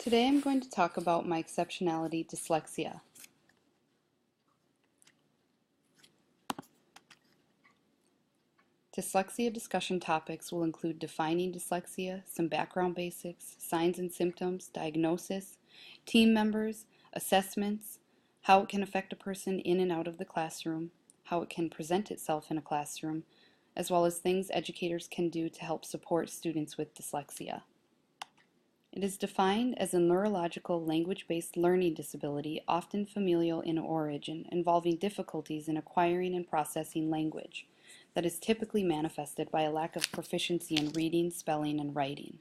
Today I'm going to talk about my exceptionality dyslexia. Dyslexia discussion topics will include defining dyslexia, some background basics, signs and symptoms, diagnosis, team members, assessments, how it can affect a person in and out of the classroom, how it can present itself in a classroom, as well as things educators can do to help support students with dyslexia. It is defined as a neurological language-based learning disability, often familial in origin, involving difficulties in acquiring and processing language, that is typically manifested by a lack of proficiency in reading, spelling, and writing.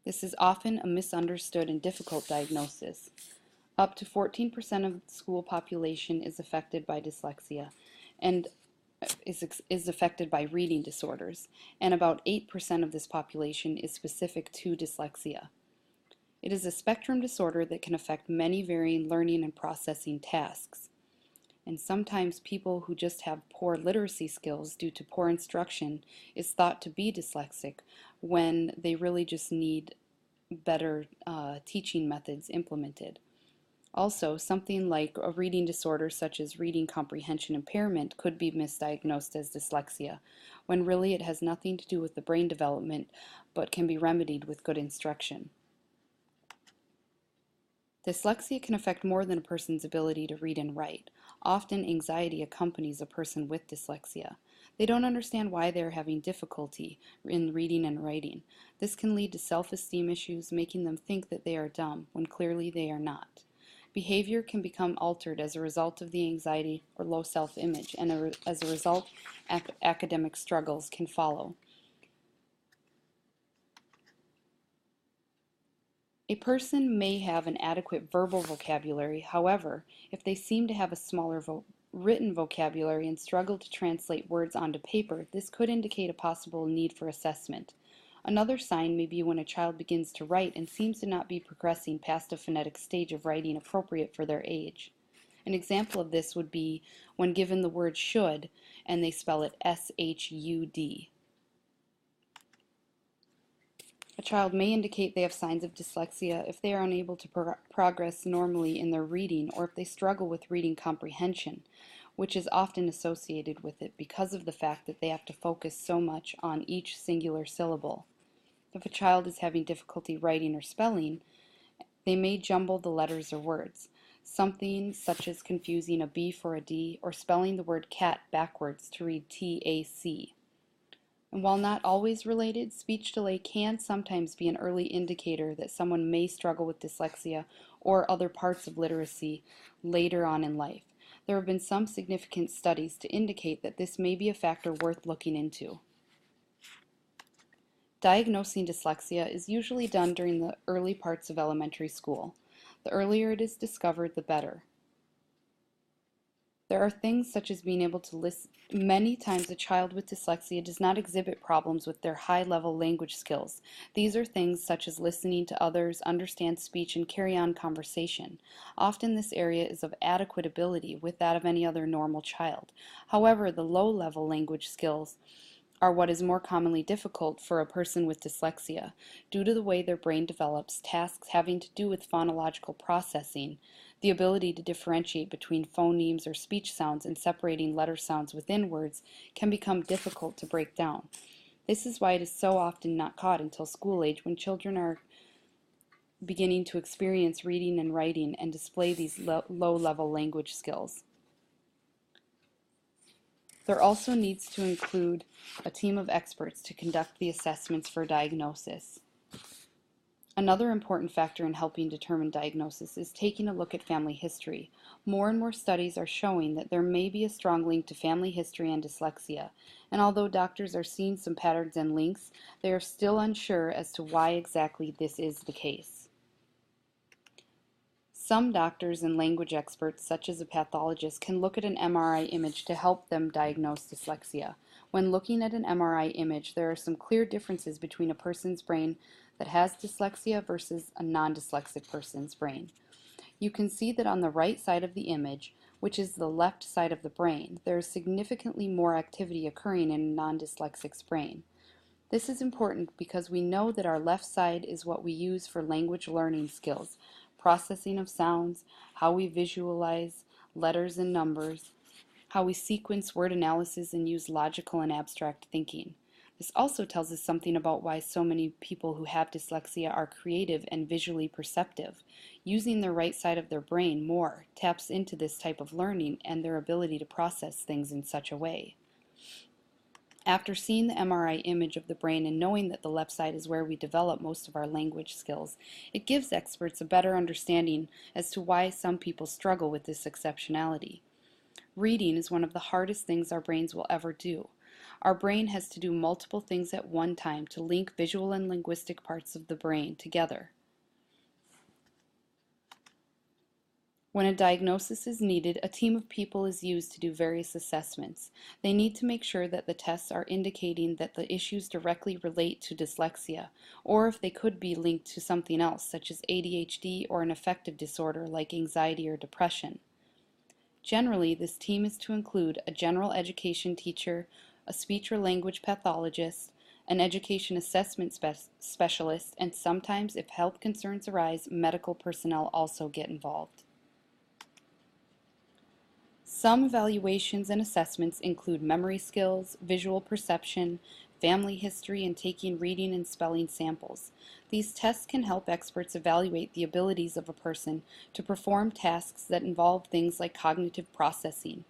This is often a misunderstood and difficult diagnosis. Up to 14% of the school population is affected by dyslexia, and is affected by reading disorders, and about 8% of this population is specific to dyslexia. It is a spectrum disorder that can affect many varying learning and processing tasks. And sometimes people who just have poor literacy skills due to poor instruction is thought to be dyslexic when they really just need better teaching methods implemented. Also, something like a reading disorder such as reading comprehension impairment could be misdiagnosed as dyslexia, when really it has nothing to do with the brain development, but can be remedied with good instruction. Dyslexia can affect more than a person's ability to read and write. Often anxiety accompanies a person with dyslexia. They don't understand why they are having difficulty in reading and writing. This can lead to self-esteem issues, making them think that they are dumb, when clearly they are not. Behavior can become altered as a result of the anxiety or low self-image, and as a result, academic struggles can follow. A person may have an adequate verbal vocabulary. However, if they seem to have a smaller written vocabulary and struggle to translate words onto paper, this could indicate a possible need for assessment. Another sign may be when a child begins to write and seems to not be progressing past a phonetic stage of writing appropriate for their age. An example of this would be when given the word should and they spell it S-H-U-D. A child may indicate they have signs of dyslexia if they are unable to progress normally in their reading, or if they struggle with reading comprehension, which is often associated with it because of the fact that they have to focus so much on each singular syllable. If a child is having difficulty writing or spelling, they may jumble the letters or words, something such as confusing a B for a D or spelling the word cat backwards to read T-A-C. And while not always related, speech delay can sometimes be an early indicator that someone may struggle with dyslexia or other parts of literacy later on in life. There have been some significant studies to indicate that this may be a factor worth looking into. Diagnosing dyslexia is usually done during the early parts of elementary school. The earlier it is discovered, the better. There are things such as being able to listen. Many times a child with dyslexia does not exhibit problems with their high-level language skills. These are things such as listening to others, understand speech, and carry on conversation. Often this area is of adequate ability with that of any other normal child. However, the low-level language skills are what is more commonly difficult for a person with dyslexia. Due to the way their brain develops, tasks having to do with phonological processing, the ability to differentiate between phonemes or speech sounds and separating letter sounds within words can become difficult to break down. This is why it is so often not caught until school age, when children are beginning to experience reading and writing and display these low-level language skills. There also needs to include a team of experts to conduct the assessments for diagnosis. Another important factor in helping determine diagnosis is taking a look at family history. More and more studies are showing that there may be a strong link to family history and dyslexia, and although doctors are seeing some patterns and links, they are still unsure as to why exactly this is the case. Some doctors and language experts, such as a pathologist, can look at an MRI image to help them diagnose dyslexia. When looking at an MRI image, there are some clear differences between a person's brain that has dyslexia versus a non-dyslexic person's brain. You can see that on the right side of the image, which is the left side of the brain, there is significantly more activity occurring in a non-dyslexic's brain. This is important because we know that our left side is what we use for language learning skills, processing of sounds, how we visualize letters and numbers, how we sequence word analysis and use logical and abstract thinking. This also tells us something about why so many people who have dyslexia are creative and visually perceptive. Using the right side of their brain more taps into this type of learning and their ability to process things in such a way. After seeing the MRI image of the brain and knowing that the left side is where we develop most of our language skills, it gives experts a better understanding as to why some people struggle with this exceptionality. Reading is one of the hardest things our brains will ever do. Our brain has to do multiple things at one time to link visual and linguistic parts of the brain together. When a diagnosis is needed, a team of people is used to do various assessments. They need to make sure that the tests are indicating that the issues directly relate to dyslexia, or if they could be linked to something else, such as ADHD or an affective disorder like anxiety or depression. Generally, this team is to include a general education teacher, a speech or language pathologist, an education assessment specialist, and sometimes, if health concerns arise, medical personnel also get involved. Some evaluations and assessments include memory skills, visual perception, family history, and taking reading and spelling samples. These tests can help experts evaluate the abilities of a person to perform tasks that involve things like cognitive processing.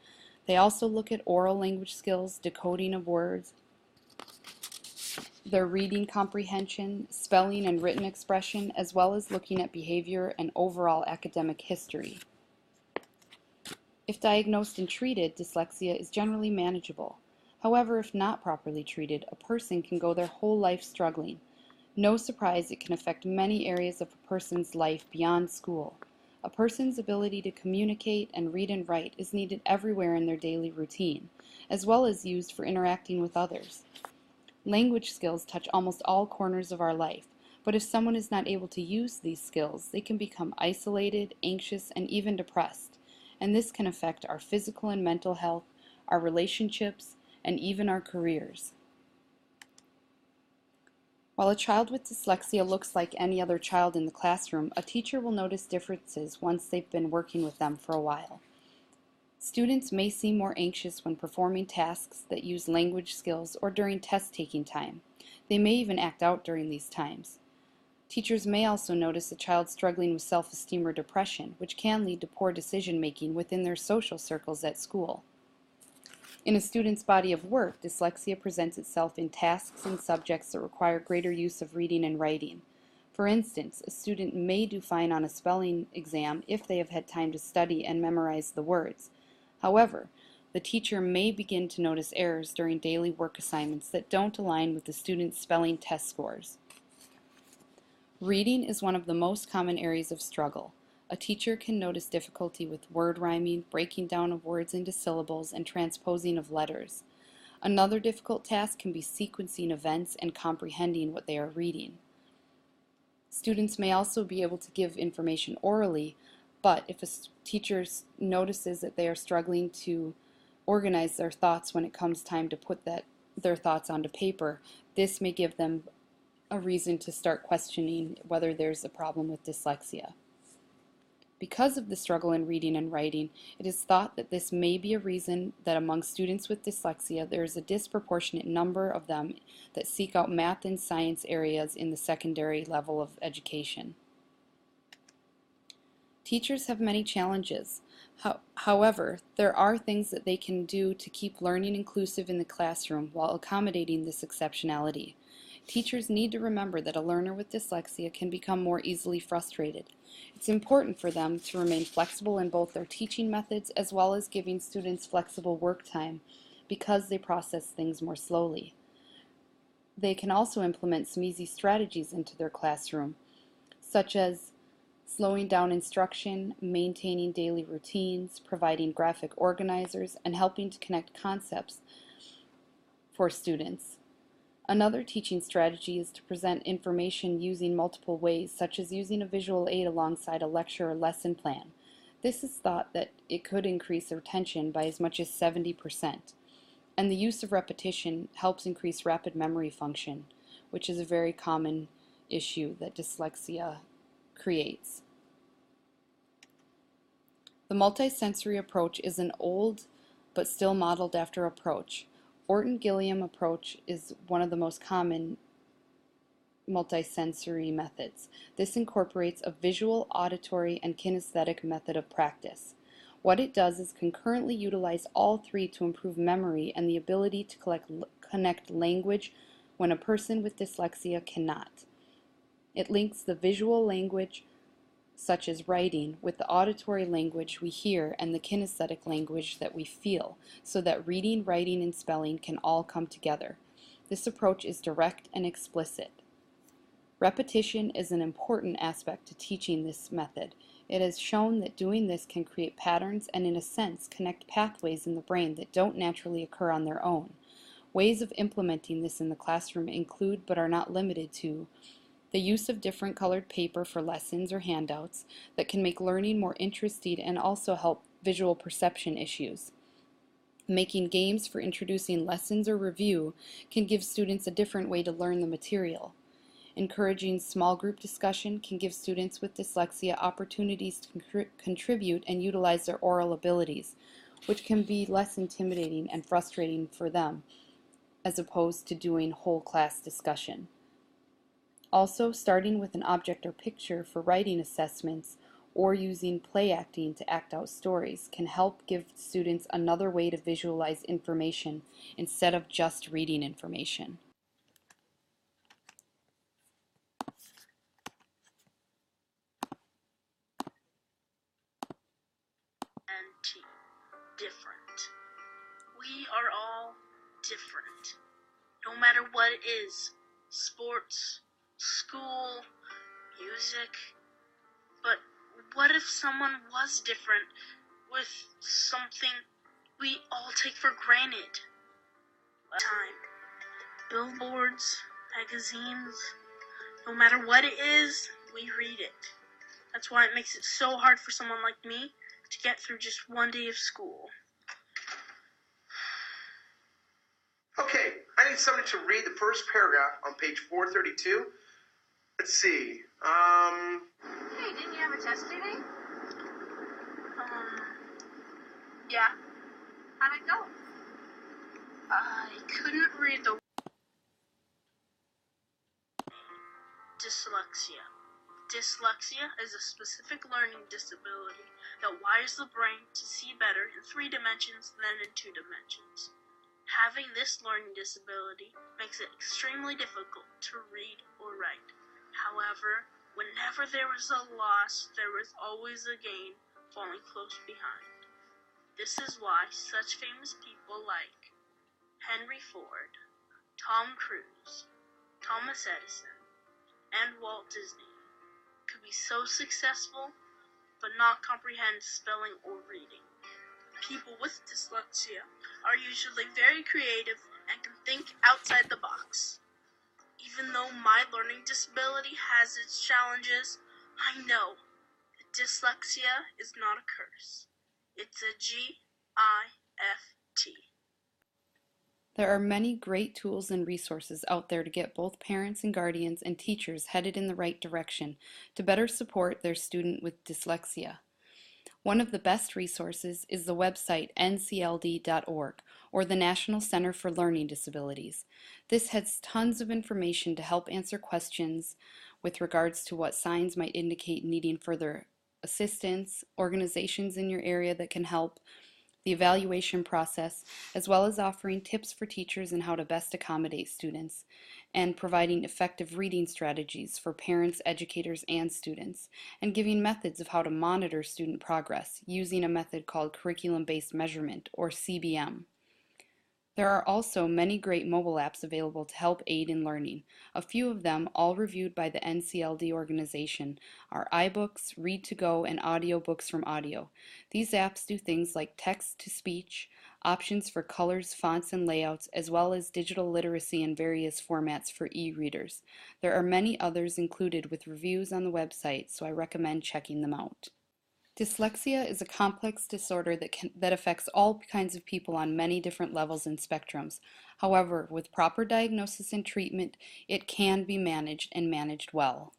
They also look at oral language skills, decoding of words, their reading comprehension, spelling and written expression, as well as looking at behavior and overall academic history. If diagnosed and treated, dyslexia is generally manageable. However, if not properly treated, a person can go their whole life struggling. No surprise, it can affect many areas of a person's life beyond school. A person's ability to communicate and read and write is needed everywhere in their daily routine, as well as used for interacting with others. Language skills touch almost all corners of our life, but if someone is not able to use these skills, they can become isolated, anxious, and even depressed. And this can affect our physical and mental health, our relationships, and even our careers. While a child with dyslexia looks like any other child in the classroom, a teacher will notice differences once they've been working with them for a while. Students may seem more anxious when performing tasks that use language skills or during test-taking time. They may even act out during these times. Teachers may also notice a child struggling with self-esteem or depression, which can lead to poor decision-making within their social circles at school. In a student's body of work, dyslexia presents itself in tasks and subjects that require greater use of reading and writing. For instance, a student may do fine on a spelling exam if they have had time to study and memorize the words. However, the teacher may begin to notice errors during daily work assignments that don't align with the student's spelling test scores. Reading is one of the most common areas of struggle. A teacher can notice difficulty with word rhyming, breaking down of words into syllables, and transposing of letters. Another difficult task can be sequencing events and comprehending what they are reading. Students may also be able to give information orally, but if a teacher notices that they are struggling to organize their thoughts when it comes time to put their thoughts onto paper, this may give them a reason to start questioning whether there's a problem with dyslexia. Because of the struggle in reading and writing, it is thought that this may be a reason that among students with dyslexia there is a disproportionate number of them that seek out math and science areas in the secondary level of education. Teachers have many challenges. However, there are things that they can do to keep learning inclusive in the classroom while accommodating this exceptionality. Teachers need to remember that a learner with dyslexia can become more easily frustrated. It's important for them to remain flexible in both their teaching methods as well as giving students flexible work time because they process things more slowly. They can also implement some easy strategies into their classroom, such as slowing down instruction, maintaining daily routines, providing graphic organizers, and helping to connect concepts for students. Another teaching strategy is to present information using multiple ways, such as using a visual aid alongside a lecture or lesson plan. This is thought that it could increase retention by as much as 70%. And the use of repetition helps increase rapid memory function, which is a very common issue that dyslexia creates. The multisensory approach is an old but still modeled after approach. Orton-Gilliam approach is one of the most common multisensory methods. This incorporates a visual, auditory, and kinesthetic method of practice. What it does is concurrently utilize all three to improve memory and the ability to connect language when a person with dyslexia cannot. It links the visual language, such as writing, with the auditory language we hear and the kinesthetic language that we feel, so that reading, writing, and spelling can all come together. This approach is direct and explicit. Repetition is an important aspect to teaching this method. It has shown that doing this can create patterns and, in a sense, connect pathways in the brain that don't naturally occur on their own. Ways of implementing this in the classroom include, but are not limited to, the use of different colored paper for lessons or handouts that can make learning more interesting and also help visual perception issues. Making games for introducing lessons or review can give students a different way to learn the material. Encouraging small group discussion can give students with dyslexia opportunities to contribute and utilize their oral abilities, which can be less intimidating and frustrating for them, as opposed to doing whole class discussion. Also, starting with an object or picture for writing assessments or using play acting to act out stories can help give students another way to visualize information instead of just reading information. Different. We are all different, no matter what it is. Sports, school, music. But what if someone was different with something we all take for granted? Time. Billboards, magazines, no matter what it is, we read it. That's why it makes it so hard for someone like me to get through just one day of school. Okay, I need somebody to read the first paragraph on page 432. Let's see. Hey, didn't you have a test today? Yeah. How'd it go? I couldn't read the dyslexia. Dyslexia is a specific learning disability that wires the brain to see better in 3 dimensions than in 2 dimensions. Having this learning disability makes it extremely difficult to read or write. However, whenever there is a loss, there is always a gain falling close behind. This is why such famous people like Henry Ford, Tom Cruise, Thomas Edison, and Walt Disney could be so successful but not comprehend spelling or reading. People with dyslexia are usually very creative and can think outside the box. Even though my learning disability has its challenges, I know that dyslexia is not a curse. It's a gift. There are many great tools and resources out there to get both parents and guardians and teachers headed in the right direction to better support their student with dyslexia. One of the best resources is the website ncld.org, or the National Center for Learning Disabilities. This has tons of information to help answer questions with regards to what signs might indicate needing further assistance, organizations in your area that can help, the evaluation process, as well as offering tips for teachers and how to best accommodate students, and providing effective reading strategies for parents, educators, and students, and giving methods of how to monitor student progress using a method called curriculum-based measurement, or CBM. There are also many great mobile apps available to help aid in learning. A few of them, all reviewed by the NCLD organization, are iBooks, Read2Go, and audiobooks from Audio. These apps do things like text-to-speech, options for colors, fonts, and layouts, as well as digital literacy in various formats for e-readers. There are many others included with reviews on the website, so I recommend checking them out. Dyslexia is a complex disorder that affects all kinds of people on many different levels and spectrums. However, with proper diagnosis and treatment, it can be managed and managed well.